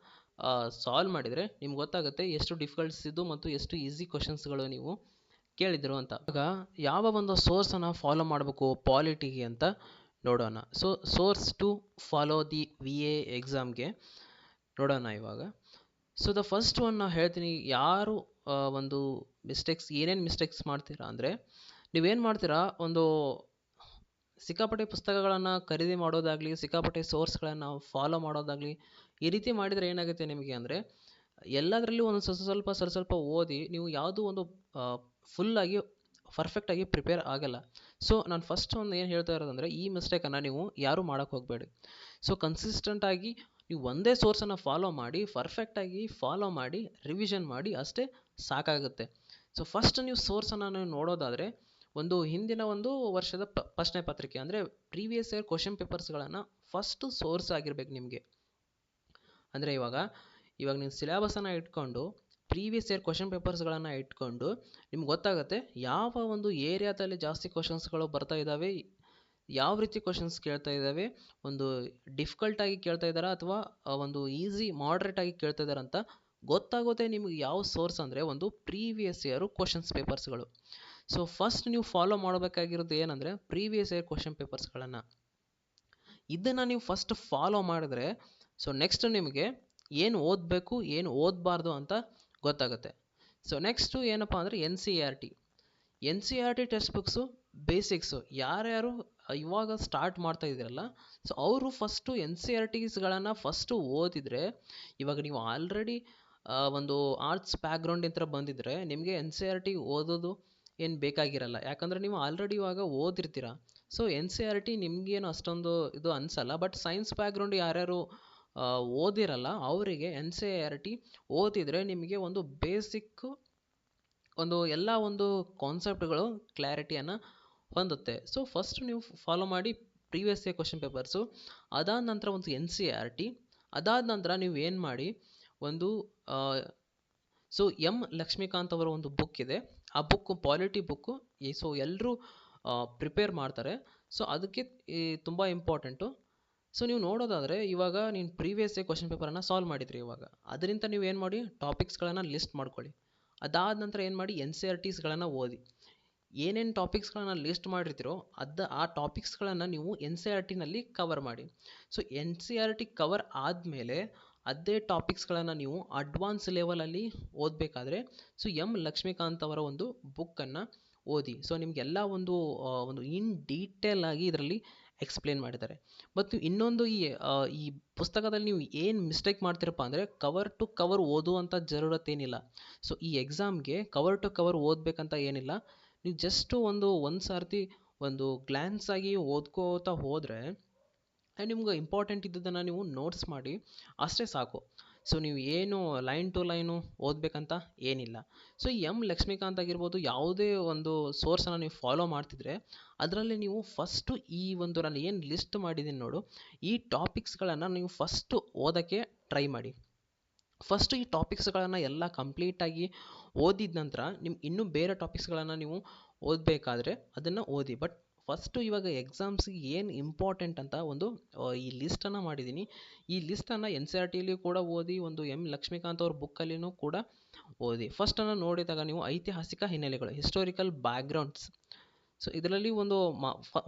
ಸಾಲ್ವ್ ಮಾಡಿದರೆ ನಿಮ್ಗೆ ಗೊತ್ತಾಗುತ್ತೆ ಎಷ್ಟು ಡಿಫಿಕಲ್ಟ್ಸ್ ಇದ್ದು ಮತ್ತು ಎಷ್ಟು ಈಸಿ ಕ್ವಶನ್ಸ್ಗಳು ನೀವು ಕೇಳಿದ್ರು ಅಂತ. ಆಗ ಯಾವ ಒಂದು ಸೋರ್ಸನ್ನು ಫಾಲೋ ಮಾಡಬೇಕು ಪಾಲಿಟಿಗೆ ಅಂತ ನೋಡೋಣ. So source to follow the VA ಎಕ್ಸಾಮ್ಗೆ ನೋಡೋಣ ಇವಾಗ. ಸೊ ದ ಫಸ್ಟ್ ಒನ್ ನಾನು ಹೇಳ್ತೀನಿ, ಯಾರು ಒಂದು ಏನೇನು ಮಿಸ್ಟೇಕ್ಸ್ ಮಾಡ್ತೀರಾ ಅಂದರೆ, ನೀವೇನು ಮಾಡ್ತೀರಾ, ಒಂದು ಸಿಕ್ಕಾಪಟ್ಟೆ ಪುಸ್ತಕಗಳನ್ನು ಖರೀದಿ ಮಾಡೋದಾಗಲಿ, ಸಿಕ್ಕಾಪಟ್ಟೆ ಸೋರ್ಸ್ಗಳನ್ನು ಫಾಲೋ ಮಾಡೋದಾಗಲಿ, ಈ ರೀತಿ ಮಾಡಿದರೆ ಏನಾಗುತ್ತೆ ನಿಮಗೆ ಅಂದರೆ, ಎಲ್ಲದರಲ್ಲೂ ಒಂದು ಸ್ವಲ್ಪ ಓದಿ ನೀವು ಯಾವುದೂ ಒಂದು ಫುಲ್ಲಾಗಿ ಪರ್ಫೆಕ್ಟಾಗಿ ಪ್ರಿಪೇರ್ ಆಗಲ್ಲ. ಸೊ ನಾನು ಫಸ್ಟ್ ಒಂದು ಏನು ಹೇಳ್ತಾ ಇರೋದಂದರೆ, ಈ ಮಿಸ್ಟೇಕನ್ನು ನೀವು ಯಾರೂ ಮಾಡೋಕ್ಕೆ ಹೋಗಬೇಡಿ. ಸೊ ಕನ್ಸಿಸ್ಟೆಂಟಾಗಿ ನೀವು ಒಂದೇ ಸೋರ್ಸನ್ನು ಫಾಲೋ ಮಾಡಿ, ಪರ್ಫೆಕ್ಟಾಗಿ ಫಾಲೋ ಮಾಡಿ, ರಿವಿಷನ್ ಮಾಡಿ, ಅಷ್ಟೇ ಸಾಕಾಗುತ್ತೆ. ಸೊ ಫಸ್ಟ್ ನೀವು ಸೋರ್ಸನ್ನು ನೀವು ನೋಡೋದಾದರೆ, ಒಂದು ಹಿಂದಿನ ಒಂದು ವರ್ಷದ ಪ್ರಶ್ನೆ ಪತ್ರಿಕೆ ಅಂದರೆ ಪ್ರೀವಿಯಸ್ ಇಯರ್ ಕ್ವಶನ್ ಪೇಪರ್ಸ್ಗಳನ್ನು ಫಸ್ಟು ಸೋರ್ಸ್ ಆಗಿರ್ಬೇಕು ನಿಮಗೆ. ಅಂದರೆ ಇವಾಗ ನೀವು ಸಿಲೆಬಸನ್ನು ಇಟ್ಕೊಂಡು ಪ್ರೀವಿಯಸ್ ಇಯರ್ ಕ್ವಶನ್ ಪೇಪರ್ಸ್ಗಳನ್ನು ಇಟ್ಕೊಂಡು ನಿಮ್ಗೆ ಗೊತ್ತಾಗುತ್ತೆ ಯಾವ ಒಂದು ಏರಿಯಾದಲ್ಲಿ ಜಾಸ್ತಿ ಕ್ವಶನ್ಸ್ಗಳು ಬರ್ತಾ ಇದ್ದಾವೆ, ಯಾವ ರೀತಿ ಕ್ವಶನ್ಸ್ ಕೇಳ್ತಾ ಇದ್ದಾವೆ, ಒಂದು ಡಿಫಿಕಲ್ಟಾಗಿ ಕೇಳ್ತಾ ಇದ್ದಾರಾ ಅಥವಾ ಒಂದು ಈಸಿ ಮಾಡ್ರೇಟಾಗಿ ಕೇಳ್ತಾ ಇದ್ದಾರೆ ಅಂತ ಗೊತ್ತಾಗುತ್ತೆ ನಿಮಗೆ. ಯಾವ ಸೋರ್ಸ್ ಅಂದರೆ ಒಂದು ಪ್ರೀವಿಯಸ್ ಇಯರು ಕ್ವಶನ್ಸ್ ಪೇಪರ್ಸ್ಗಳು. ಸೊ ಫಸ್ಟ್ ನೀವು ಫಾಲೋ ಮಾಡಬೇಕಾಗಿರೋದು ಏನಂದರೆ ಪ್ರೀವಿಯಸ್ ಇಯರ್ ಕ್ವಶನ್ ಪೇಪರ್ಸ್ಗಳನ್ನು, ಇದನ್ನು ನೀವು ಫಸ್ಟ್ ಫಾಲೋ ಮಾಡಿದ್ರೆ ಸೊ ನೆಕ್ಸ್ಟ್ ನಿಮಗೆ ಏನು ಓದಬೇಕು ಏನು ಓದಬಾರ್ದು ಅಂತ ಗೊತ್ತಾಗುತ್ತೆ. ಸೊ ನೆಕ್ಸ್ಟು ಏನಪ್ಪ ಅಂದರೆ N C R T text books basics ಯಾರ್ಯಾರು ಇವಾಗ ಸ್ಟಾರ್ಟ್ ಮಾಡ್ತಾ ಇದ್ದೀರಲ್ಲ ಸೊ ಅವರು ಫಸ್ಟು ಎನ್ ಸಿ ಆರ್ ಟಿಸ್ಗಳನ್ನು ಫಸ್ಟು ಓದಿದರೆ, ಇವಾಗ ನೀವು ಆಲ್ರೆಡಿ ಒಂದು ಆರ್ಟ್ಸ್ ಬ್ಯಾಕ್ಗ್ರೌಂಡ್ ಇಂದ ಬಂದಿದ್ದರೆ ನಿಮಗೆ ಎನ್ ಸಿ ಆರ್ ಟಿ ಓದೋದು ಏನು ಬೇಕಾಗಿರಲ್ಲ, ಯಾಕಂದರೆ ನೀವು ಆಲ್ರೆಡಿ ಇವಾಗ ಓದಿರ್ತೀರ. So N C R T ನಿಮಗೇನು ಅಷ್ಟೊಂದು ಇದು ಅನಿಸಲ್ಲ. ಬಟ್ ಸೈನ್ಸ್ ಬ್ಯಾಕ್ಗ್ರೌಂಡ್ ಯಾರ್ಯಾರು ಓದಿರಲ್ಲ ಅವರಿಗೆ ಎನ್ ಸಿ ಆರ್ ಟಿ ಓದಿದರೆ ನಿಮಗೆ ಒಂದು ಬೇಸಿಕ್ಕು ಒಂದು ಎಲ್ಲ ಒಂದು ಕಾನ್ಸೆಪ್ಟ್ಗಳು ಕ್ಲಾರಿಟಿಯನ್ನು ಹೊಂದುತ್ತೆ. ಸೊ ಫಸ್ಟ್ ನೀವು ಫಾಲೋ ಮಾಡಿ ಪ್ರೀವಿಯಸ್ ಇಯರ್ ಕ್ವಶನ್ ಪೇಪರ್ಸು, ಅದಾದ ನಂತರ ಒಂದು ಎನ್ ಸಿ ಆರ್ ಟಿ, ಅದಾದ ನಂತರ ನೀವು ಏನು ಮಾಡಿ ಒಂದು ಸೊ ಎಂ ಲಕ್ಷ್ಮೀಕಾಂತ್ ಅವರ ಒಂದು ಬುಕ್ ಇದೆ, ಆ ಬುಕ್ಕು ಪಾಲಿಟಿ ಬುಕ್ಕು. ಸೊ ಎಲ್ಲರೂ ಪ್ರಿಪೇರ್ ಮಾಡ್ತಾರೆ. ಸೊ ಅದಕ್ಕೆ ತುಂಬ ಇಂಪಾರ್ಟೆಂಟು. ಸೊ ನೀವು ನೋಡೋದಾದರೆ ಇವಾಗ ನೀನು ಪ್ರೀವಿಯಸ್ ಇಯರ್ ಕ್ವಶನ್ ಪೇಪರನ್ನು ಸಾಲ್ವ್ ಮಾಡಿದ್ರಿ, ಇವಾಗ ಅದರಿಂದ ನೀವು ಏನು ಮಾಡಿ ಟಾಪಿಕ್ಸ್ಗಳನ್ನು ಲಿಸ್ಟ್ ಮಾಡ್ಕೊಳ್ಳಿ. ಅದಾದ ನಂತರ ಏನು ಮಾಡಿ ಎನ್ ಸಿ ಆರ್ ಟಿಸ್ಗಳನ್ನು ಓದಿ. ಏನೇನು ಟಾಪಿಕ್ಸ್ಗಳನ್ನು ಲಿಸ್ಟ್ ಮಾಡಿರ್ತೀರೋ ಆ ಟಾಪಿಕ್ಸ್ಗಳನ್ನು ನೀವು ಎನ್ ಸಿ ಆರ್ ಟಿನಲ್ಲಿ ಕವರ್ ಮಾಡಿ. So N C R T cover ಆದಮೇಲೆ ಅದೇ ಟಾಪಿಕ್ಸ್ಗಳನ್ನು ನೀವು ಅಡ್ವಾನ್ಸ್ ಲೆವೆಲಲ್ಲಿ ಓದಬೇಕಾದ್ರೆ ಸೊ ಎಂ ಲಕ್ಷ್ಮೀಕಾಂತ್ ಅವರ ಒಂದು ಬುಕ್ಕನ್ನು ಓದಿ. ಸೊ ನಿಮಗೆಲ್ಲ ಒಂದು ಇನ್ ಡೀಟೇಲ್ ಆಗಿ ಇದರಲ್ಲಿ ಎಕ್ಸ್ಪ್ಲೇನ್ ಮಾಡಿದ್ದಾರೆ. ಮತ್ತು ಇನ್ನೊಂದು ಈ ಪುಸ್ತಕದಲ್ಲಿ ನೀವು ಏನು ಮಿಸ್ಟೇಕ್ ಮಾಡ್ತೀರಪ್ಪ ಅಂದರೆ ಕವರ್ ಟು ಕವರ್ ಓದುವಂಥ ಜರೂರತ್ತೇನಿಲ್ಲ. ಸೊ ಈ ಎಕ್ಸಾಮ್ಗೆ ಕವರ್ ಟು ಕವರ್ ಓದಬೇಕಂತ ಏನಿಲ್ಲ. ನೀವು ಜಸ್ಟು ಒಂದು ಸಾರ್ತಿ ಒಂದು ಗ್ಲ್ಯಾನ್ಸ್ ಆಗಿ ಓದ್ಕೋತಾ ಹೋದರೆ ನಿಮ್ಗೆ ಇಂಪಾರ್ಟೆಂಟ್ ಇದ್ದದನ್ನು ನೀವು ನೋಟ್ಸ್ ಮಾಡಿ ಅಷ್ಟೇ ಸಾಕು. ಸೊ ನೀವು ಏನು ಲೈನ್ ಟು ಲೈನು ಓದಬೇಕಂತ ಏನಿಲ್ಲ. ಸೊ ಈ ಎಂ ಲಕ್ಷ್ಮೀಕಾಂತ್ ಆಗಿರ್ಬೋದು, ಯಾವುದೇ ಒಂದು ಸೋರ್ಸನ್ನು ನೀವು ಫಾಲೋ ಮಾಡ್ತಿದ್ರೆ ಅದರಲ್ಲಿ ನೀವು ಫಸ್ಟು ಈ ಒಂದು ನಾನು ಏನು ಲಿಸ್ಟ್ ಮಾಡಿದ್ದೀನಿ ನೋಡು, ಈ ಟಾಪಿಕ್ಸ್ಗಳನ್ನು ನೀವು ಫಸ್ಟು ಓದೋಕ್ಕೆ ಟ್ರೈ ಮಾಡಿ. ಫಸ್ಟು ಈ ಟಾಪಿಕ್ಸ್ಗಳನ್ನು ಎಲ್ಲ ಕಂಪ್ಲೀಟಾಗಿ ಓದಿದ ನಂತರ ನಿಮ್ಗೆ ಇನ್ನೂ ಬೇರೆ ಟಾಪಿಕ್ಸ್ಗಳನ್ನು ನೀವು ಓದಬೇಕಾದ್ರೆ ಅದನ್ನು ಓದಿ. ಬಟ್ ಫಸ್ಟು ಇವಾಗ ಎಕ್ಸಾಮ್ಸ್ಗೆ ಏನು ಇಂಪಾರ್ಟೆಂಟ್ ಅಂತ ಒಂದು ಈ ಲಿಸ್ಟನ್ನು ಮಾಡಿದ್ದೀನಿ. ಈ ಲಿಸ್ಟನ್ನು ಎನ್ ಸಿ ಆರ್ ಟಿಲಿ ಕೂಡ ಓದಿ, ಒಂದು ಎಂ ಲಕ್ಷ್ಮೀಕಾಂತ್ ಅವ್ರ ಬುಕ್ಕಲ್ಲಿನೂ ಕೂಡ ಓದಿ. ಫಸ್ಟನ್ನು ನೋಡಿದಾಗ ನೀವು ಐತಿಹಾಸಿಕ ಹಿನ್ನೆಲೆಗಳು, ಹಿಸ್ಟೋರಿಕಲ್ ಬ್ಯಾಕ್ಗ್ರೌಂಡ್ಸ್. ಸೊ ಇದರಲ್ಲಿ ಒಂದು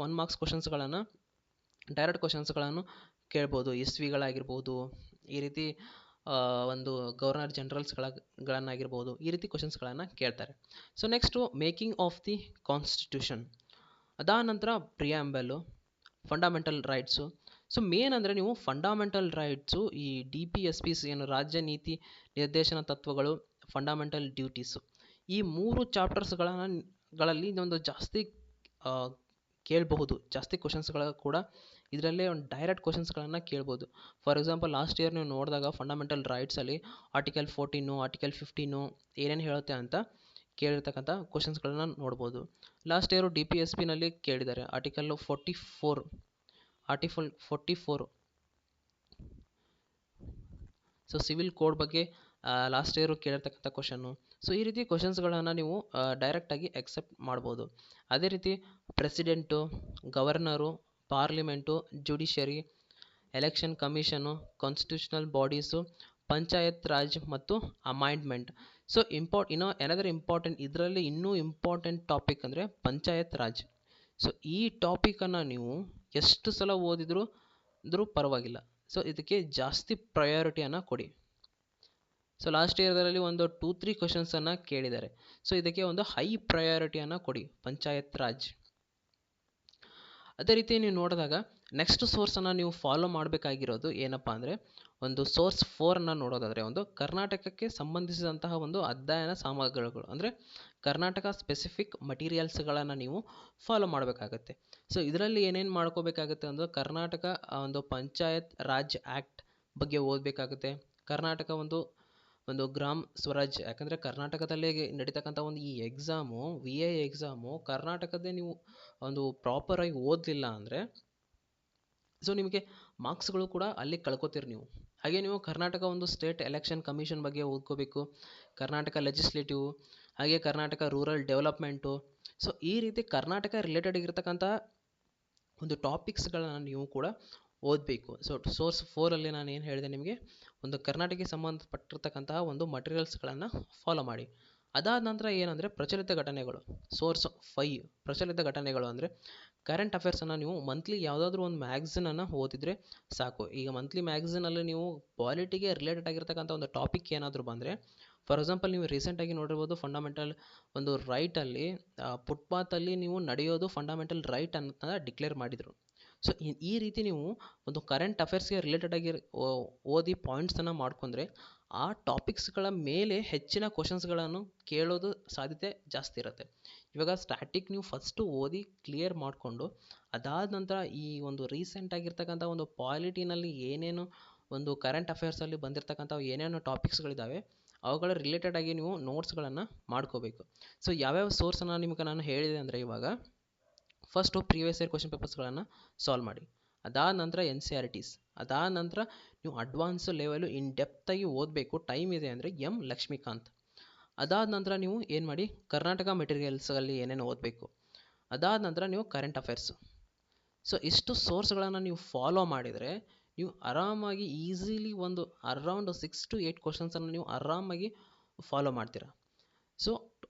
1 ಮಾರ್ಕ್ಸ್ ಕ್ವಶನ್ಸ್ಗಳನ್ನು, ಡೈರೆಕ್ಟ್ ಕ್ವಶನ್ಸ್ಗಳನ್ನು ಕೇಳ್ಬೋದು. ಇಸ್ವಿಗಳಾಗಿರ್ಬೋದು, ಈ ರೀತಿ ಒಂದು ಗವರ್ನರ್ ಜನರಲ್ಸ್ಗಳನ್ನಾಗಿರ್ಬೋದು, ಈ ರೀತಿ ಕ್ವಶನ್ಸ್ಗಳನ್ನು ಕೇಳ್ತಾರೆ. So next making of the constitution, ಅದಾದ ನಂತರ ಪ್ರಿಯಾಂಬಲು, ಫಂಡಮೆಂಟಲ್ ರೈಟ್ಸು. ಸೊ ಮೇನ್ ಅಂದರೆ ನೀವು ಫಂಡಮೆಂಟಲ್ ರೈಟ್ಸು, ಈ DPSPs ಏನು ರಾಜ್ಯ ನೀತಿ ನಿರ್ದೇಶನ ತತ್ವಗಳು, ಫಂಡಮೆಂಟಲ್ ಡ್ಯೂಟೀಸು, ಈ 3 ಚಾಪ್ಟರ್ಸ್ಗಳಲ್ಲಿ ಒಂದು ಜಾಸ್ತಿ ಕೇಳಬಹುದು. ಜಾಸ್ತಿ ಕ್ವಶನ್ಸ್ಗಳು ಕೂಡ ಇದರಲ್ಲೇ ಒಂದು ಡೈರೆಕ್ಟ್ ಕ್ವಶನ್ಸ್ಗಳನ್ನು ಕೇಳ್ಬೋದು. ಫಾರ್ ಎಕ್ಸಾಂಪಲ್ ಲಾಸ್ಟ್ ಇಯರ್ ನೀವು ನೋಡಿದಾಗ ಫಂಡಮೆಂಟಲ್ ರೈಟ್ಸಲ್ಲಿ ಆರ್ಟಿಕಲ್ 14, ಆರ್ಟಿಕಲ್ 15 ಏನೇನು ಹೇಳುತ್ತೆ ಅಂತ ಕೇಳಿರ್ತಕ್ಕಂಥ ಕ್ವಶನ್ಸ್ಗಳನ್ನ ನೋಡ್ಬೋದು. ಲಾಸ್ಟ್ ಇಯರು DPSPನಲ್ಲಿ ಕೇಳಿದ್ದಾರೆ ಆರ್ಟಿಕಲ್ 44. ಸೊ ಸಿವಿಲ್ ಕೋಡ್ ಬಗ್ಗೆ ಲಾಸ್ಟ್ ಇಯರು ಕೇಳಿರ್ತಕ್ಕಂಥ ಕ್ವಶನ್ನು. ಸೊ ಈ ರೀತಿ ಕ್ವಶನ್ಸ್ಗಳನ್ನು ನೀವು ಡೈರೆಕ್ಟಾಗಿ ಎಕ್ಸೆಪ್ಟ್ ಮಾಡ್ಬೋದು. ಅದೇ ರೀತಿ president, governor, parliament, judiciary, election commission, constitutional bodies, panchayat Raj ಮತ್ತು ಅಮೈಂಡ್ಮೆಂಟ್. ಸೊ ಎನದರ್ ಇಂಪಾರ್ಟೆಂಟ್, ಇದರಲ್ಲಿ ಇನ್ನೂ ಇಂಪಾರ್ಟೆಂಟ್ ಟಾಪಿಕ್ ಅಂದರೆ ಪಂಚಾಯತ್ ರಾಜ್. ಸೊ ಈ ಟಾಪಿಕನ್ನು ನೀವು ಎಷ್ಟು ಸಲ ಓದಿದ್ರೂ ಪರವಾಗಿಲ್ಲ. ಸೊ ಇದಕ್ಕೆ ಜಾಸ್ತಿ ಪ್ರಯಾರಿಟಿಯನ್ನು ಕೊಡಿ. ಸೊ ಲಾಸ್ಟ್ ಇಯರ್ದಲ್ಲಿ ಒಂದು 2-3 ಕ್ವಶನ್ಸನ್ನು ಕೇಳಿದ್ದಾರೆ. ಸೊ ಇದಕ್ಕೆ ಒಂದು ಹೈ ಪ್ರಯಾರಿಟಿಯನ್ನು ಕೊಡಿ, ಪಂಚಾಯತ್ ರಾಜ್. ಅದೇ ರೀತಿ ನೀವು ನೋಡಿದಾಗ ನೆಕ್ಸ್ಟ್ ಸೋರ್ಸನ್ನು ನೀವು ಫಾಲೋ ಮಾಡಬೇಕಾಗಿರೋದು ಏನಪ್ಪ ಅಂದರೆ ಒಂದು ಸೋರ್ಸ್ 4ಅನ್ನು ನೋಡೋದಾದರೆ ಒಂದು ಕರ್ನಾಟಕಕ್ಕೆ ಸಂಬಂಧಿಸಿದಂತಹ ಒಂದು ಅಧ್ಯಯನ ಸಾಮಗ್ರಿಗಳು, ಅಂದರೆ ಕರ್ನಾಟಕ ಸ್ಪೆಸಿಫಿಕ್ ಮಟೀರಿಯಲ್ಸ್ಗಳನ್ನು ನೀವು ಫಾಲೋ ಮಾಡಬೇಕಾಗತ್ತೆ. ಸೊ ಇದರಲ್ಲಿ ಏನೇನು ಮಾಡ್ಕೋಬೇಕಾಗುತ್ತೆ ಅಂದರೆ ಕರ್ನಾಟಕ ಒಂದು ಪಂಚಾಯತ್ ರಾಜ್ ಆ್ಯಕ್ಟ್ ಬಗ್ಗೆ ಓದಬೇಕಾಗುತ್ತೆ. ಕರ್ನಾಟಕ ಒಂದು ಗ್ರಾಮ್ ಸ್ವರಾಜ್, ಯಾಕಂದರೆ ಕರ್ನಾಟಕದಲ್ಲೇ ನಡೀತಕ್ಕಂಥ ಒಂದು ಈ ಎಕ್ಸಾಮು VA ಎಕ್ಸಾಮು ಕರ್ನಾಟಕದೇ ನೀವು ಒಂದು ಪ್ರಾಪರಾಗಿ ಓದಲಿಲ್ಲ ಅಂದರೆ ಸೊ ನಿಮಗೆ ಮಾರ್ಕ್ಸ್ಗಳು ಕೂಡ ಅಲ್ಲಿ ಕಳ್ಕೊತೀರಿ ನೀವು. ಹಾಗೆ ನೀವು ಕರ್ನಾಟಕ ಒಂದು ಸ್ಟೇಟ್ ಎಲೆಕ್ಷನ್ ಕಮಿಷನ್ ಬಗ್ಗೆ ಓದ್ಕೋಬೇಕು, ಕರ್ನಾಟಕ ಲೆಜಿಸ್ಲೇಟಿವ್, ಹಾಗೆ ಕರ್ನಾಟಕ ರೂರಲ್ ಡೆವಲಪ್ಮೆಂಟು. ಸೊ ಈ ರೀತಿ ಕರ್ನಾಟಕ ರಿಲೇಟೆಡ್ ಆಗಿರ್ತಕ್ಕಂಥ ಒಂದು ಟಾಪಿಕ್ಸ್ಗಳನ್ನು ನೀವು ಕೂಡ ಓದಬೇಕು. ಸೊ ಸೋರ್ಸ್ 4ಅಲ್ಲಿ ನಾನು ಏನು ಹೇಳಿದೆ ನಿಮಗೆ, ಒಂದು ಕರ್ನಾಟಕಕ್ಕೆ ಸಂಬಂಧಪಟ್ಟಿರ್ತಕ್ಕಂತಹ ಒಂದು ಮಟೀರಿಯಲ್ಸ್ಗಳನ್ನು ಫಾಲೋ ಮಾಡಿ. ಅದಾದ ನಂತರ ಏನಂದರೆ ಪ್ರಚಲಿತ ಘಟನೆಗಳು. ಸೋರ್ಸ್ 5 ಪ್ರಚಲಿತ ಘಟನೆಗಳು ಅಂದರೆ ಕರೆಂಟ್ ಅಫೇರ್ಸನ್ನು ನೀವು ಮಂತ್ಲಿ ಯಾವುದಾದ್ರೂ ಒಂದು ಮ್ಯಾಗ್ಝಿನನ್ನು ಓದಿದರೆ ಸಾಕು. ಈಗ ಮಂತ್ಲಿ ಮ್ಯಾಗ್ಝಿನಲ್ಲಿ ನೀವು ಪಾಲಿಟಿಗೆ ರಿಲೇಟೆಡ್ ಆಗಿರ್ತಕ್ಕಂಥ ಒಂದು ಟಾಪಿಕ್ ಏನಾದರೂ ಬಂದರೆ, ಫಾರ್ ಎಕ್ಸಾಂಪಲ್ ನೀವು ರೀಸೆಂಟಾಗಿ ನೋಡಿರ್ಬೋದು ಫಂಡಮೆಂಟಲ್ ಒಂದು ರೈಟಲ್ಲಿ ಫುಟ್ಪಾತಲ್ಲಿ ನೀವು ನಡೆಯೋದು ಫಂಡಮೆಂಟಲ್ ರೈಟ್ ಅಂತ ಡಿಕ್ಲೇರ್ ಮಾಡಿದರು. ಸೊ ಈ ರೀತಿ ನೀವು ಒಂದು ಕರೆಂಟ್ ಅಫೇರ್ಸ್ಗೆ ರಿಲೇಟೆಡ್ ಆಗಿ ಓದಿ ಪಾಯಿಂಟ್ಸನ್ನು ಮಾಡ್ಕೊಂಡ್ರೆ ಆ ಟಾಪಿಕ್ಸ್ಗಳ ಮೇಲೆ ಹೆಚ್ಚಿನ ಕ್ವಶನ್ಸ್ಗಳನ್ನು ಕೇಳೋದು ಸಾಧ್ಯತೆ ಜಾಸ್ತಿ ಇರುತ್ತೆ. ಇವಾಗ ಸ್ಟ್ಯಾಟಿಕ್ ನೀವು ಫಸ್ಟು ಓದಿ ಕ್ಲಿಯರ್ ಮಾಡಿಕೊಂಡು ಅದಾದ ನಂತರ ಈ ಒಂದು ರೀಸೆಂಟ್ ಆಗಿರ್ತಕ್ಕಂಥ ಒಂದು ಪಾಲಿಟಿನಲ್ಲಿ ಏನೇನು ಒಂದು ಕರೆಂಟ್ ಅಫೇರ್ಸಲ್ಲಿ ಬಂದಿರತಕ್ಕಂಥ ಏನೇನು ಟಾಪಿಕ್ಸ್ಗಳಿದ್ದಾವೆ ಅವುಗಳ ರಿಲೇಟೆಡ್ ಆಗಿ ನೀವು ನೋಟ್ಸ್ಗಳನ್ನು ಮಾಡ್ಕೋಬೇಕು. ಸೊ ಯಾವ್ಯಾವ ಸೋರ್ಸನ್ನು ನಿಮಗೆ ನಾನು ಹೇಳಿದೆ ಅಂದರೆ, ಇವಾಗ ಫಸ್ಟು ಪ್ರೀವಿಯಸ್ ಇಯರ್ ಕ್ವಶನ್ ಪೇಪರ್ಸ್ಗಳನ್ನು ಸಾಲ್ವ್ ಮಾಡಿ. ಅದಾದ ನಂತರ NCERTs, ಅದಾದ ನಂತರ ನೀವು ಅಡ್ವಾನ್ಸ್ ಲೆವೆಲು ಇನ್ ಡೆಪ್ತಾಗಿ ಓದಬೇಕು, ಟೈಮ್ ಇದೆ ಅಂದರೆ ಲಕ್ಷ್ಮೀಕಾಂತ್. ಅದಾದ ನಂತರ ನೀವು ಏನು ಮಾಡಿ, ಕರ್ನಾಟಕ ಮೆಟೀರಿಯಲ್ಸಲ್ಲಿ ಏನೇನು ಓದಬೇಕು. ಅದಾದ ನಂತರ ನೀವು ಕರೆಂಟ್ ಅಫೇರ್ಸು. ಸೊ ಇಷ್ಟು ಸೋರ್ಸ್ಗಳನ್ನು ನೀವು ಫಾಲೋ ಮಾಡಿದರೆ ನೀವು ಆರಾಮಾಗಿ ಈಸಿಲಿ ಒಂದು ಅರೌಂಡ್ 6 to 8 ಕ್ವಶನ್ಸನ್ನು ನೀವು ಆರಾಮಾಗಿ ಫಾಲೋ ಮಾಡ್ತೀರಾ. ಸೊ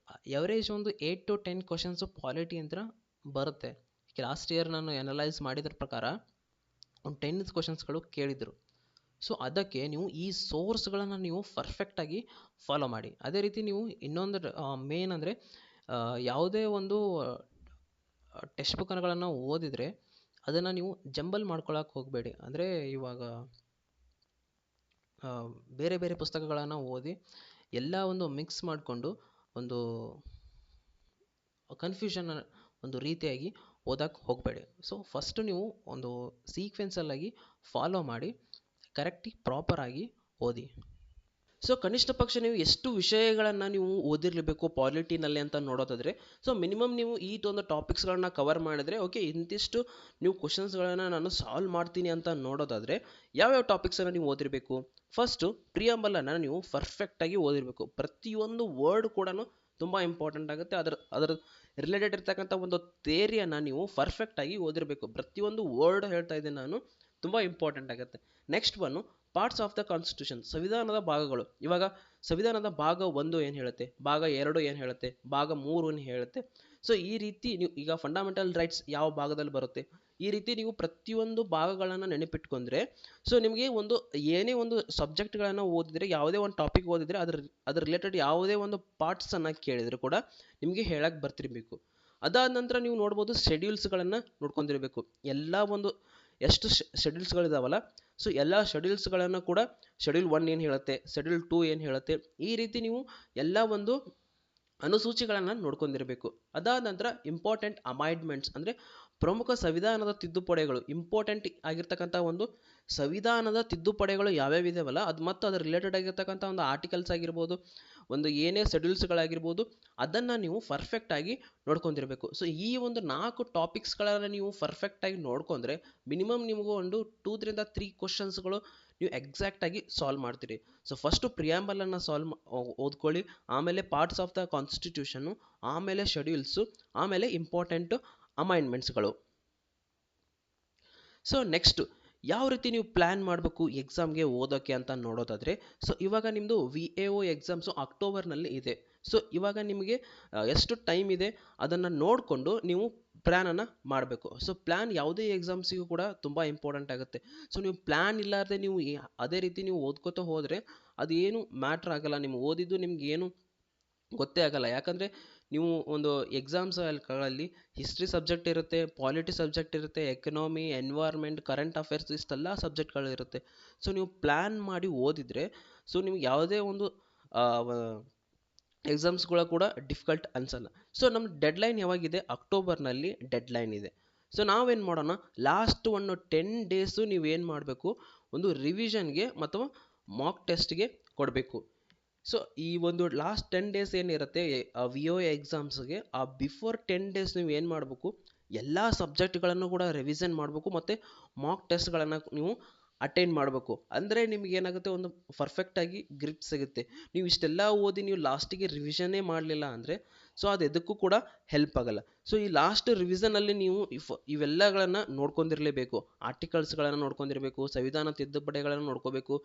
ಎವರೇಜ್ ಒಂದು 8 to 10 ಕ್ವಶನ್ಸು ಪಾಲಿಟಿ ಅಂತ ಬರುತ್ತೆ. ಲಾಸ್ಟ್ ಇಯರ್ ನಾನು ಅನಲೈಸ್ ಮಾಡಿದ್ರ ಪ್ರಕಾರ ಒಂದು 10 ಕ್ವಶನ್ಸ್ಗಳು ಕೇಳಿದರು. ಸೊ ಅದಕ್ಕೆ ನೀವು ಈ ಸೋರ್ಸ್ಗಳನ್ನು ನೀವು ಪರ್ಫೆಕ್ಟಾಗಿ ಫಾಲೋ ಮಾಡಿ. ಅದೇ ರೀತಿ ನೀವು ಇನ್ನೊಂದು ಮೇನ್ ಅಂದರೆ ಯಾವುದೇ ಒಂದು ಟೆಕ್ಸ್ಟ್ ಬುಕ್ಗಳನ್ನು ಓದಿದರೆ ಅದನ್ನು ನೀವು ಜಂಬಲ್ ಮಾಡ್ಕೊಳ್ಳೋಕೆ ಹೋಗಬೇಡಿ. ಅಂದರೆ ಇವಾಗ ಬೇರೆ ಬೇರೆ ಪುಸ್ತಕಗಳನ್ನು ಓದಿ ಎಲ್ಲ ಒಂದು ಮಿಕ್ಸ್ ಮಾಡಿಕೊಂಡು ಒಂದು ಕನ್ಫ್ಯೂಷನ್ ಒಂದು ರೀತಿಯಾಗಿ ಓದಕ್ಕೆ ಹೋಗಬೇಡಿ. ಸೊ ಫಸ್ಟು ನೀವು ಒಂದು ಸೀಕ್ವೆನ್ಸಲ್ಲಾಗಿ ಫಾಲೋ ಮಾಡಿ ಕರೆಕ್ಟಾಗಿ ಪ್ರಾಪರಾಗಿ ಓದಿ. ಸೊ ಕನಿಷ್ಠ ಪಕ್ಷ ನೀವು ಎಷ್ಟು ವಿಷಯಗಳನ್ನು ನೀವು ಓದಿರಲೇಬೇಕು ಪಾಲಿಟಿನಲ್ಲಿ ಅಂತ ನೋಡೋದಾದರೆ, ಸೊ ಮಿನಿಮಮ್ ನೀವು ಈ ಒಂದು ಟಾಪಿಕ್ಸ್ಗಳನ್ನ ಕವರ್ ಮಾಡಿದರೆ ಓಕೆ ಇಂತಿಷ್ಟು ನೀವು ಕ್ವಶನ್ಸ್ಗಳನ್ನು ನಾನು ಸಾಲ್ವ್ ಮಾಡ್ತೀನಿ ಅಂತ ನೋಡೋದಾದರೆ ಯಾವ್ಯಾವ ಟಾಪಿಕ್ಸನ್ನು ನೀವು ಓದಿರಬೇಕು. ಫಸ್ಟು ಪ್ರಿಯಂಬಲನ್ನು ನೀವು ಪರ್ಫೆಕ್ಟಾಗಿ ಓದಿರಬೇಕು. ಪ್ರತಿಯೊಂದು ವರ್ಡ್ ಕೂಡ ತುಂಬ ಇಂಪಾರ್ಟೆಂಟ್ ಆಗುತ್ತೆ. ಅದರ ರಿಲೇಟೆಡ್ ಇರ್ತಕ್ಕಂಥ ಒಂದು ಥಿಯರಿಯನ್ನು ನೀವು ಪರ್ಫೆಕ್ಟಾಗಿ ಓದಿರಬೇಕು. ಪ್ರತಿಯೊಂದು ವರ್ಡ್ ಹೇಳ್ತಾ ಇದ್ದೀನಿ ನಾನು, ತುಂಬ ಇಂಪಾರ್ಟೆಂಟ್ ಆಗುತ್ತೆ. Next one parts of the constitution, ಸಂವಿಧಾನದ ಭಾಗಗಳು. ಇವಾಗ ಸಂವಿಧಾನದ ಭಾಗ 1 ಏನು ಹೇಳುತ್ತೆ, ಭಾಗ 2 ಏನು ಹೇಳುತ್ತೆ, ಭಾಗ 3 ಏನು ಹೇಳುತ್ತೆ. ಸೊ ಈ ರೀತಿ ನೀವು ಈಗ ಫಂಡಮೆಂಟಲ್ ರೈಟ್ಸ್ ಯಾವ ಭಾಗದಲ್ಲಿ ಬರುತ್ತೆ, ಈ ರೀತಿ ನೀವು ಪ್ರತಿಯೊಂದು ಭಾಗಗಳನ್ನು ನೆನಪಿಟ್ಕೊಂಡ್ರೆ ಸೊ ನಿಮಗೆ ಒಂದು ಏನೇ ಒಂದು ಸಬ್ಜೆಕ್ಟ್ಗಳನ್ನು ಓದಿದರೆ, ಯಾವುದೇ ಒಂದು ಟಾಪಿಕ್ ಓದಿದರೆ ಅದ್ರ ರಿಲೇಟೆಡ್ ಯಾವುದೇ ಒಂದು ಪಾರ್ಟ್ಸನ್ನು ಕೇಳಿದರೂ ಕೂಡ ನಿಮಗೆ ಹೇಳಕ್ಕೆ ಬರ್ತಿರಬೇಕು. ಅದಾದ ನಂತರ ನೀವು ನೋಡ್ಬೋದು ಶೆಡ್ಯೂಲ್ಸ್ಗಳನ್ನು ನೋಡ್ಕೊಂಡಿರಬೇಕು. ಎಲ್ಲ ಒಂದು ಎಷ್ಟು ಶೆಡ್ಯೂಲ್ಸ್ಗಳಿದಾವಲ್ಲ, ಸೊ ಎಲ್ಲ ಶೆಡ್ಯೂಲ್ಸ್ಗಳನ್ನು ಕೂಡ ಶೆಡ್ಯೂಲ್ 1 ಏನು ಹೇಳುತ್ತೆ, ಶೆಡ್ಯೂಲ್ 2 ಏನು ಹೇಳುತ್ತೆ, ಈ ರೀತಿ ನೀವು ಎಲ್ಲ ಒಂದು ಅನುಸೂಚಿಗಳನ್ನು ನೋಡ್ಕೊಂಡಿರಬೇಕು. ಅದಾದ ನಂತರ ಇಂಪಾರ್ಟೆಂಟ್ ಅಮೈಂಡ್ಮೆಂಟ್ಸ್ ಅಂದರೆ ಪ್ರಮುಖ ಸಂವಿಧಾನದ ತಿದ್ದುಪಡಿಗಳು, ಇಂಪಾರ್ಟೆಂಟ್ ಆಗಿರ್ತಕ್ಕಂಥ ಒಂದು ಸಂವಿಧಾನದ ತಿದ್ದುಪಡಿಗಳು ಯಾವ್ಯಾವ ಇದಾವಲ್ಲ ಅದು ಮತ್ತು ಅದರ ರಿಲೇಟೆಡ್ ಆಗಿರ್ತಕ್ಕಂಥ ಒಂದು ಆರ್ಟಿಕಲ್ಸ್ ಆಗಿರ್ಬೋದು, ಒಂದು ಏನೇ ಶೆಡ್ಯೂಲ್ಸ್ಗಳಾಗಿರ್ಬೋದು, ಅದನ್ನು ನೀವು ಪರ್ಫೆಕ್ಟಾಗಿ ನೋಡ್ಕೊಂಡಿರಬೇಕು. ಸೊ ಈ ಒಂದು 4 ಟಾಪಿಕ್ಸ್ಗಳನ್ನು ನೀವು ಪರ್ಫೆಕ್ಟಾಗಿ ನೋಡ್ಕೊಂಡ್ರೆ ಮಿನಿಮಮ್ ನಿಮಗೂ ಒಂದು 2 to 3 ಕ್ವಶನ್ಸ್ಗಳು ನೀವು ಎಕ್ಸಾಕ್ಟಾಗಿ ಸಾಲ್ವ್ ಮಾಡ್ತೀರಿ. ಸೊ ಫಸ್ಟು ಪ್ರಿಯಾಂಬಲನ್ನು ಓದ್ಕೊಳ್ಳಿ, ಆಮೇಲೆ ಪಾರ್ಟ್ಸ್ ಆಫ್ ದ ಕಾನ್ಸ್ಟಿಟ್ಯೂಷನ್ನು, ಆಮೇಲೆ ಶೆಡ್ಯೂಲ್ಸು, ಆಮೇಲೆ ಇಂಪಾರ್ಟೆಂಟು ಅಮೈಂಡ್ಮೆಂಟ್ಸ್ಗಳು. ಸೊ ನೆಕ್ಸ್ಟು ಯಾವ ರೀತಿ ನೀವು ಪ್ಲ್ಯಾನ್ ಮಾಡಬೇಕು ಎಕ್ಸಾಮ್ಗೆ ಓದೋಕ್ಕೆ ಅಂತ ನೋಡೋದಾದರೆ, ಸೊ ಇವಾಗ ನಿಮ್ಮದು VAO ಎಕ್ಸಾಮ್ಸು ಅಕ್ಟೋಬರ್ನಲ್ಲಿ ಇದೆ. ಸೊ ಇವಾಗ ನಿಮಗೆ ಎಷ್ಟು ಟೈಮ್ ಇದೆ ಅದನ್ನು ನೋಡಿಕೊಂಡು ನೀವು ಪ್ಲ್ಯಾನನ್ನು ಮಾಡಬೇಕು. ಸೊ ಪ್ಲ್ಯಾನ್ ಯಾವುದೇ ಎಕ್ಸಾಮ್ಸಿಗೂ ಕೂಡ ತುಂಬ ಇಂಪಾರ್ಟೆಂಟ್ ಆಗುತ್ತೆ. ಸೊ ನೀವು ಪ್ಲ್ಯಾನ್ ಇಲ್ಲಾರದೆ ನೀವು ಅದೇ ರೀತಿ ನೀವು ಓದ್ಕೋತಾ ಹೋದರೆ ಅದು ಏನು ಮ್ಯಾಟ್ರ್ ಆಗಲ್ಲ, ನೀವು ಓದಿದ್ದು ನಿಮ್ಗೆ ಏನು ಗೊತ್ತೇ ಆಗಲ್ಲ. ಯಾಕಂದರೆ ನೀವು ಒಂದು ಎಕ್ಸಾಮ್ಸ್ಗಳಲ್ಲಿ ಹಿಸ್ಟ್ರಿ ಸಬ್ಜೆಕ್ಟ್ ಇರುತ್ತೆ, ಪಾಲಿಟಿ ಸಬ್ಜೆಕ್ಟ್ ಇರುತ್ತೆ, ಎಕನಾಮಿ, ಎನ್ವೈರ್ಮೆಂಟ್, ಕರೆಂಟ್ ಅಫೇರ್ಸ್ ಇಷ್ಟೆಲ್ಲ ಸಬ್ಜೆಕ್ಟ್ಗಳು ಇರುತ್ತೆ. ಸೊ ನೀವು ಪ್ಲ್ಯಾನ್ ಮಾಡಿ ಓದಿದರೆ ಸೊ ನಿಮ್ಗೆ ಯಾವುದೇ ಒಂದು ಎಕ್ಸಾಮ್ಸ್ಗಳು ಕೂಡ ಡಿಫಿಕಲ್ಟ್ ಅನ್ಸಲ್ಲ. ಸೊ ನಮ್ಮ ಡೆಡ್ಲೈನ್ ಯಾವಾಗಿದೆ, ಅಕ್ಟೋಬರ್ನಲ್ಲಿ ಡೆಡ್ಲೈನ್ ಇದೆ. ಸೊ ನಾವೇನು ಮಾಡೋಣ, ಲಾಸ್ಟ್ ಒಂದು 10 ಡೇಸು ನೀವೇನು ಮಾಡಬೇಕು, ಒಂದು ರಿವಿಷನ್ಗೆ ಮತ್ತು ಮಾಕ್ ಟೆಸ್ಟ್ಗೆ ಕೊಡಬೇಕು. ಸೊ ಈ ಒಂದು ಲಾಸ್ಟ್ 10 ಡೇಸ್ ಏನಿರುತ್ತೆ VAO ಎಕ್ಸಾಮ್ಸ್ಗೆ, ಆ ಬಿಫೋರ್ 10 ಡೇಸ್ ನೀವು ಏನು ಮಾಡಬೇಕು, ಎಲ್ಲ ಸಬ್ಜೆಕ್ಟ್ಗಳನ್ನು ಕೂಡ ರಿವಿಷನ್ ಮಾಡಬೇಕು ಮತ್ತು ಮಾಕ್ ಟೆಸ್ಟ್ಗಳನ್ನು ನೀವು ಅಟೆಂಡ್ ಮಾಡಬೇಕು. ಅಂದರೆ ನಿಮ್ಗೆ ಏನಾಗುತ್ತೆ, ಒಂದು ಪರ್ಫೆಕ್ಟಾಗಿ ಗ್ರಿಪ್ ಸಿಗುತ್ತೆ. ನೀವು ಇಷ್ಟೆಲ್ಲ ಓದಿ ನೀವು ಲಾಸ್ಟಿಗೆ ರಿವಿಷನ್ನೇ ಮಾಡಲಿಲ್ಲ ಅಂದರೆ ಸೊ ಅದು ಎದಕ್ಕೂ ಕೂಡ ಹೆಲ್ಪ್ ಆಗಲ್ಲ. ಸೊ ಈ ಲಾಸ್ಟ್ ರಿವಿಷನಲ್ಲಿ ನೀವು ಇವೆಲ್ಲಗಳನ್ನು ನೋಡ್ಕೊಂಡಿರಲೇಬೇಕು. ಆರ್ಟಿಕಲ್ಸ್ಗಳನ್ನು ನೋಡ್ಕೊಂಡಿರಬೇಕು, ಸಂವಿಧಾನ ತಿದ್ದುಪಡಿಗಳನ್ನು ನೋಡ್ಕೋಬೇಕು,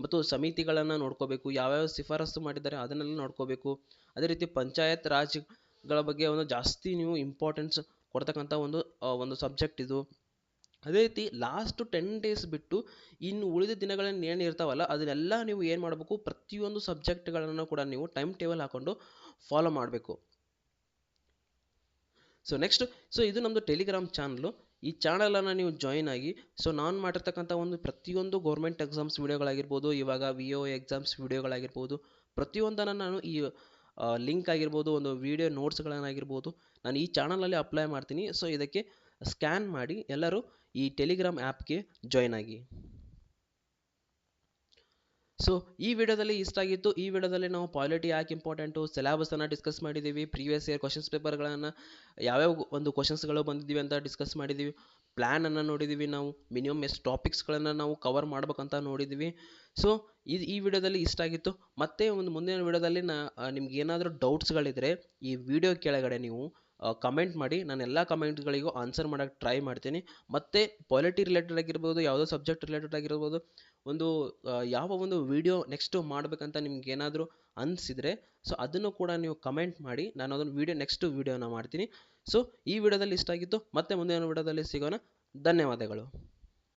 ಮತ್ತು ಸಮಿತಿಗಳನ್ನು ನೋಡ್ಕೋಬೇಕು, ಯಾವ್ಯಾವ ಶಿಫಾರಸು ಮಾಡಿದ್ದಾರೆ ಅದನ್ನೆಲ್ಲ ನೋಡ್ಕೋಬೇಕು. ಅದೇ ರೀತಿ ಪಂಚಾಯತ್ ರಾಜ್ಗಳ ಬಗ್ಗೆ ಒಂದು ಜಾಸ್ತಿ ನೀವು ಇಂಪಾರ್ಟೆನ್ಸ್ ಕೊಡ್ತಕ್ಕಂಥ ಒಂದು ಸಬ್ಜೆಕ್ಟ್ ಇದು. ಅದೇ ರೀತಿ ಲಾಸ್ಟ್ 10 ಡೇಸ್ ಬಿಟ್ಟು ಇನ್ನು ಉಳಿದ ದಿನಗಳನ್ನು ಏನು ಇರ್ತಾವಲ್ಲ ಅದನ್ನೆಲ್ಲ ನೀವು ಏನು ಮಾಡಬೇಕು, ಪ್ರತಿಯೊಂದು ಸಬ್ಜೆಕ್ಟ್ಗಳನ್ನು ಕೂಡ ನೀವು ಟೈಮ್ ಟೇಬಲ್ ಹಾಕೊಂಡು ಫಾಲೋ ಮಾಡಬೇಕು. ಸೊ ನೆಕ್ಸ್ಟ್, ಸೊ ಇದು ನಮ್ಮದು ಟೆಲಿಗ್ರಾಮ್ ಚಾನಲು. ಈ ಚಾನಲನ್ನು ನೀವು ಜಾಯಿನ್ ಆಗಿ, ಸೊ ನಾನು ಮಾಡಿರ್ತಕ್ಕಂಥ ಪ್ರತಿಯೊಂದು ಗೌರ್ಮೆಂಟ್ ಎಕ್ಸಾಮ್ಸ್ ವಿಡಿಯೋಗಳಾಗಿರ್ಬೋದು, ಇವಾಗ VO ಎಕ್ಸಾಮ್ಸ್ ವಿಡಿಯೋಗಳಾಗಿರ್ಬೋದು, ಪ್ರತಿಯೊಂದನ್ನು ನಾನು ಈ ಲಿಂಕ್ ಆಗಿರ್ಬೋದು, ಒಂದು ವಿಡಿಯೋ ನೋಟ್ಸ್ಗಳನ್ನಾಗಿರ್ಬೋದು ನಾನು ಈ ಚಾನಲಲ್ಲಿ ಅಪ್ಲೈ ಮಾಡ್ತೀನಿ. ಸೊ ಇದಕ್ಕೆ ಸ್ಕ್ಯಾನ್ ಮಾಡಿ ಎಲ್ಲರೂ ಈ ಟೆಲಿಗ್ರಾಮ್ ಆ್ಯಪ್ಗೆ ಜಾಯ್ನ್ ಆಗಿ. ಸೊ ಈ ವಿಡಿಯೋದಲ್ಲಿ ಇಷ್ಟ ಆಗಿತ್ತು. ಈ ವಿಡಿಯೋದಲ್ಲಿ ನಾವು ಪಾಲಿಟಿ ಯಾಕೆ ಇಂಪಾರ್ಟೆಂಟು, ಸಿಲೆಬಸನ್ನು ಡಿಸ್ಕಸ್ ಮಾಡಿದ್ದೀವಿ, ಪ್ರೀವಿಯಸ್ ಇಯರ್ ಕ್ವಶನ್ಸ್ ಪೇಪರ್ಗಳನ್ನು ಯಾವ್ಯಾವ ಒಂದು ಕ್ವಶನ್ಸ್ಗಳು ಬಂದಿದ್ದೀವಿ ಅಂತ ಡಿಸ್ಕಸ್ ಮಾಡಿದ್ದೀವಿ, ಪ್ಲ್ಯಾನನ್ನು ನೋಡಿದ್ದೀವಿ, ನಾವು ಮಿನಿಮಮ್ ಎಷ್ಟು ಟಾಪಿಕ್ಸ್ಗಳನ್ನು ನಾವು ಕವರ್ ಮಾಡ್ಬೇಕಂತ ನೋಡಿದ್ದೀವಿ. ಸೊ ಈ ವಿಡಿಯೋದಲ್ಲಿ ಇಷ್ಟ ಆಗಿತ್ತು. ಮತ್ತೆ ಒಂದು ಮುಂದಿನ ವಿಡಿಯೋದಲ್ಲಿ ನಿಮ್ಗೆ ಏನಾದರೂ ಡೌಟ್ಸ್ಗಳಿದ್ರೆ ಈ ವಿಡಿಯೋ ಕೆಳಗಡೆ ನೀವು ಕಮೆಂಟ್ ಮಾಡಿ, ನಾನು ಎಲ್ಲ ಕಮೆಂಟ್ಗಳಿಗೂ ಆನ್ಸರ್ ಮಾಡೋಕ್ಕೆ ಟ್ರೈ ಮಾಡ್ತೀನಿ. ಮತ್ತು ಪಾಲಿಟಿ ರಿಲೇಟೆಡ್ ಆಗಿರ್ಬೋದು, ಯಾವುದೋ ಸಬ್ಜೆಕ್ಟ್ ರಿಲೇಟೆಡ್ ಆಗಿರ್ಬೋದು, ಯಾವ ಒಂದು ವಿಡಿಯೋ ನೆಕ್ಸ್ಟು ಮಾಡಬೇಕಂತ ನಿಮ್ಗೆ ಏನಾದರೂ ಅನಿಸಿದರೆ ಸೊ ಅದನ್ನು ಕೂಡ ನೀವು ಕಮೆಂಟ್ ಮಾಡಿ, ನಾನು ಅದನ್ನು ನೆಕ್ಸ್ಟ್ ವಿಡಿಯೋನ ಮಾಡ್ತೀನಿ. ಸೊ ಈ ವಿಡಿಯೋದಲ್ಲಿ ಇಷ್ಟ ಆಗಿತ್ತು. ಮತ್ತೆ ಮುಂದಿನ ವಿಡಿಯೋದಲ್ಲಿ ಸಿಗೋಣ. ಧನ್ಯವಾದಗಳು.